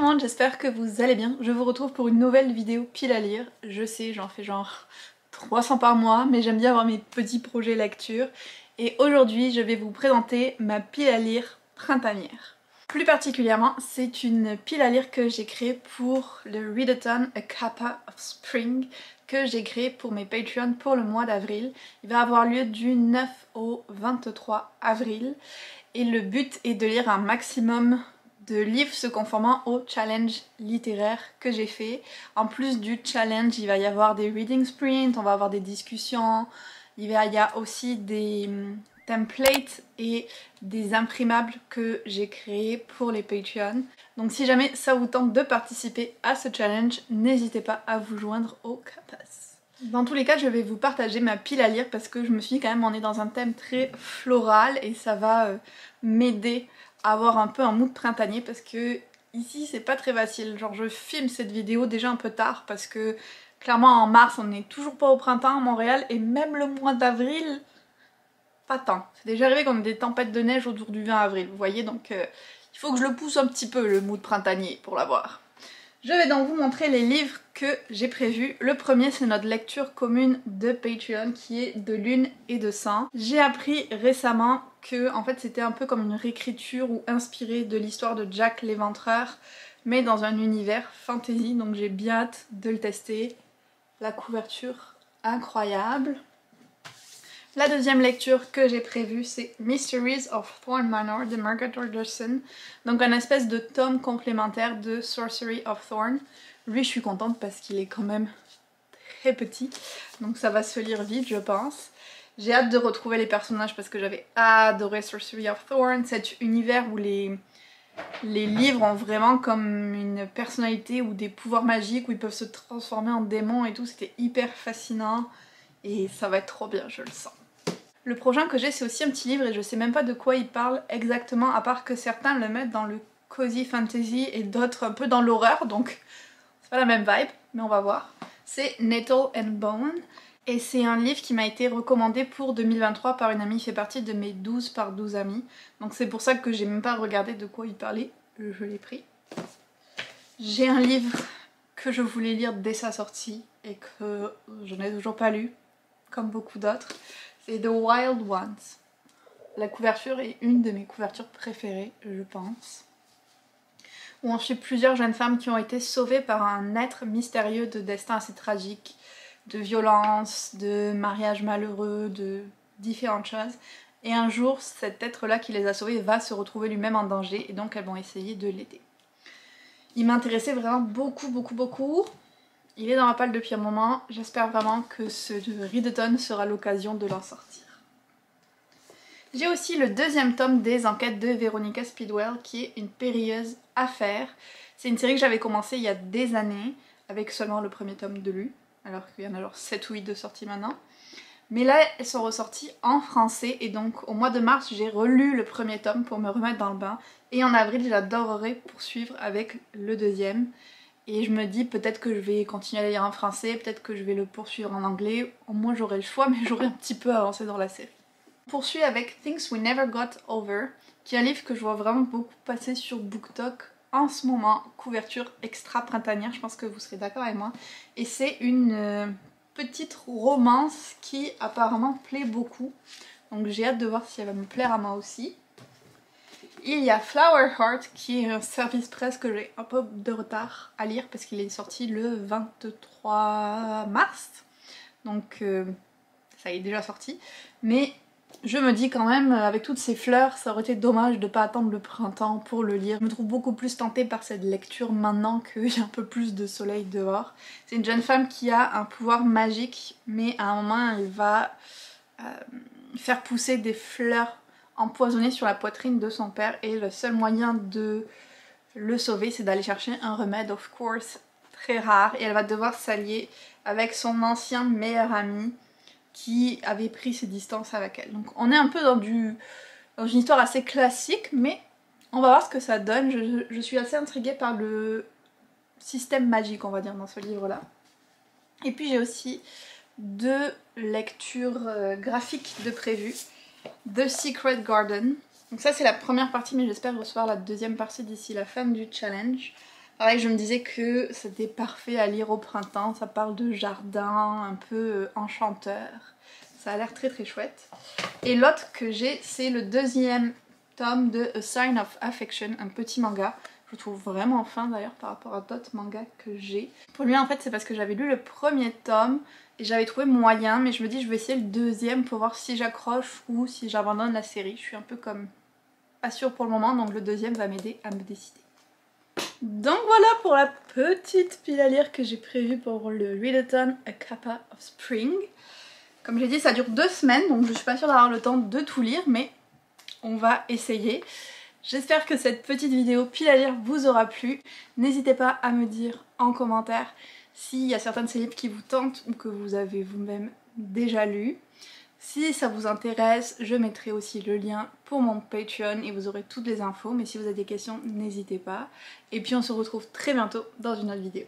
monde, j'espère que vous allez bien. Je vous retrouve pour une nouvelle vidéo pile à lire. Je sais, j'en fais genre 300 par mois, mais j'aime bien avoir mes petits projets lecture. Et aujourd'hui, je vais vous présenter ma pile à lire printanière. Plus particulièrement, c'est une pile à lire que j'ai créée pour le Readathon A Kappa of Spring, que j'ai créé pour mes Patreons pour le mois d'avril. Il va avoir lieu du 9 au 23 avril. Et le but est de lire un maximum de livres se conformant au challenge littéraire que j'ai fait. En plus du challenge, il va y avoir des reading sprints, on va avoir des discussions, il y a aussi des templates et des imprimables que j'ai créés pour les Patreons. Donc si jamais ça vous tente de participer à ce challenge, n'hésitez pas à vous joindre au CAPAS. Dans tous les cas, je vais vous partager ma pile à lire parce que je me suis dit quand même on est dans un thème très floral et ça va m'aider à avoir un peu un mood printanier parce que ici c'est pas très facile. Genre je filme cette vidéo déjà un peu tard parce que clairement en mars on n'est toujours pas au printemps à Montréal et même le mois d'avril, pas tant. C'est déjà arrivé qu'on ait des tempêtes de neige autour du 20 avril, vous voyez, donc il faut que je le pousse un petit peu le mood printanier pour l'avoir. Je vais donc vous montrer les livres que j'ai prévus. Le premier, c'est notre lecture commune de Patreon qui est de Lune et de Sang. J'ai appris récemment que en fait c'était un peu comme une réécriture ou inspiré de l'histoire de Jack l'Éventreur, mais dans un univers fantasy, donc j'ai bien hâte de le tester. La couverture incroyable. La deuxième lecture que j'ai prévue, c'est Mysteries of Thorn Manor de Margaret Alderson. Donc un espèce de tome complémentaire de Sorcery of Thorn. Lui, je suis contente parce qu'il est quand même très petit. Donc ça va se lire vite, je pense. J'ai hâte de retrouver les personnages parce que j'avais adoré Sorcery of Thorn. Cet univers où les livres ont vraiment comme une personnalité ou des pouvoirs magiques où ils peuvent se transformer en démons et tout. C'était hyper fascinant. Et ça va être trop bien, je le sens. Le prochain que j'ai, c'est aussi un petit livre et je sais même pas de quoi il parle exactement, à part que certains le mettent dans le cozy fantasy et d'autres un peu dans l'horreur, donc c'est pas la même vibe, mais on va voir. C'est Nettle and Bone et c'est un livre qui m'a été recommandé pour 2023 par une amie qui fait partie de mes 12 par 12 amis. Donc c'est pour ça que j'ai même pas regardé de quoi il parlait, je l'ai pris. J'ai un livre que je voulais lire dès sa sortie et que je n'ai toujours pas lu, comme beaucoup d'autres. C'est The Wild Ones. La couverture est une de mes couvertures préférées, je pense. Où on suit plusieurs jeunes femmes qui ont été sauvées par un être mystérieux de destin assez tragique, de violence, de mariage malheureux, de différentes choses. Et un jour, cet être-là qui les a sauvées va se retrouver lui-même en danger et donc elles vont essayer de l'aider. Il m'intéressait vraiment beaucoup. Il est dans ma palle depuis un moment, j'espère vraiment que ce Readathon sera l'occasion de l'en sortir. J'ai aussi le deuxième tome des enquêtes de Veronica Speedwell qui est une périlleuse affaire. C'est une série que j'avais commencé il y a des années avec seulement le premier tome de lu, alors qu'il y en a genre 7 ou 8 de sorties maintenant. Mais là elles sont ressorties en français et donc au mois de mars j'ai relu le premier tome pour me remettre dans le bain et en avril j'adorerais poursuivre avec le deuxième. Et je me dis peut-être que je vais continuer à lire en français, peut-être que je vais le poursuivre en anglais. Au moins j'aurai le choix, mais j'aurai un petit peu avancé dans la série. On poursuit avec Things We Never Got Over, qui est un livre que je vois vraiment beaucoup passer sur BookTok en ce moment. Couverture extra printanière, je pense que vous serez d'accord avec moi. Et c'est une petite romance qui apparemment plaît beaucoup. Donc j'ai hâte de voir si elle va me plaire à moi aussi. Il y a Flower Heart qui est un service presse que j'ai un peu de retard à lire parce qu'il est sorti le 23 mars. Donc ça y est déjà sorti. Mais je me dis quand même avec toutes ces fleurs ça aurait été dommage de ne pas attendre le printemps pour le lire. Je me trouve beaucoup plus tentée par cette lecture maintenant qu'il y a un peu plus de soleil dehors. C'est une jeune femme qui a un pouvoir magique mais à un moment elle va faire pousser des fleurs empoisonné sur la poitrine de son père et le seul moyen de le sauver c'est d'aller chercher un remède of course très rare et elle va devoir s'allier avec son ancien meilleur ami qui avait pris ses distances avec elle. Donc on est un peu dans une histoire assez classique mais on va voir ce que ça donne. Je suis assez intriguée par le système magique on va dire dans ce livre là. Et puis j'ai aussi 2 lectures graphiques de prévues. The Secret Garden. Donc ça c'est la première partie mais j'espère recevoir la deuxième partie d'ici la fin du challenge. Pareil, je me disais que c'était parfait à lire au printemps, ça parle de jardin, un peu enchanteur. Ça a l'air très très chouette. Et l'autre que j'ai, c'est le deuxième tome de A Sign of Affection, un petit manga. Je le trouve vraiment fin d'ailleurs par rapport à d'autres mangas que j'ai. Pour lui en fait c'est parce que j'avais lu le premier tome et j'avais trouvé moyen, mais je me dis je vais essayer le deuxième pour voir si j'accroche ou si j'abandonne la série. Je suis un peu comme pas sûre pour le moment, donc le deuxième va m'aider à me décider. Donc voilà pour la petite pile à lire que j'ai prévue pour le Readathon A Kappa of Spring. Comme j'ai dit, ça dure 2 semaines, donc je suis pas sûre d'avoir le temps de tout lire, mais on va essayer. J'espère que cette petite vidéo pile à lire vous aura plu. N'hésitez pas à me dire en commentaire s'il y a certains de ces livres qui vous tentent ou que vous avez vous-même déjà lu. Si ça vous intéresse, je mettrai aussi le lien pour mon Patreon et vous aurez toutes les infos. Mais si vous avez des questions, n'hésitez pas. Et puis on se retrouve très bientôt dans une autre vidéo.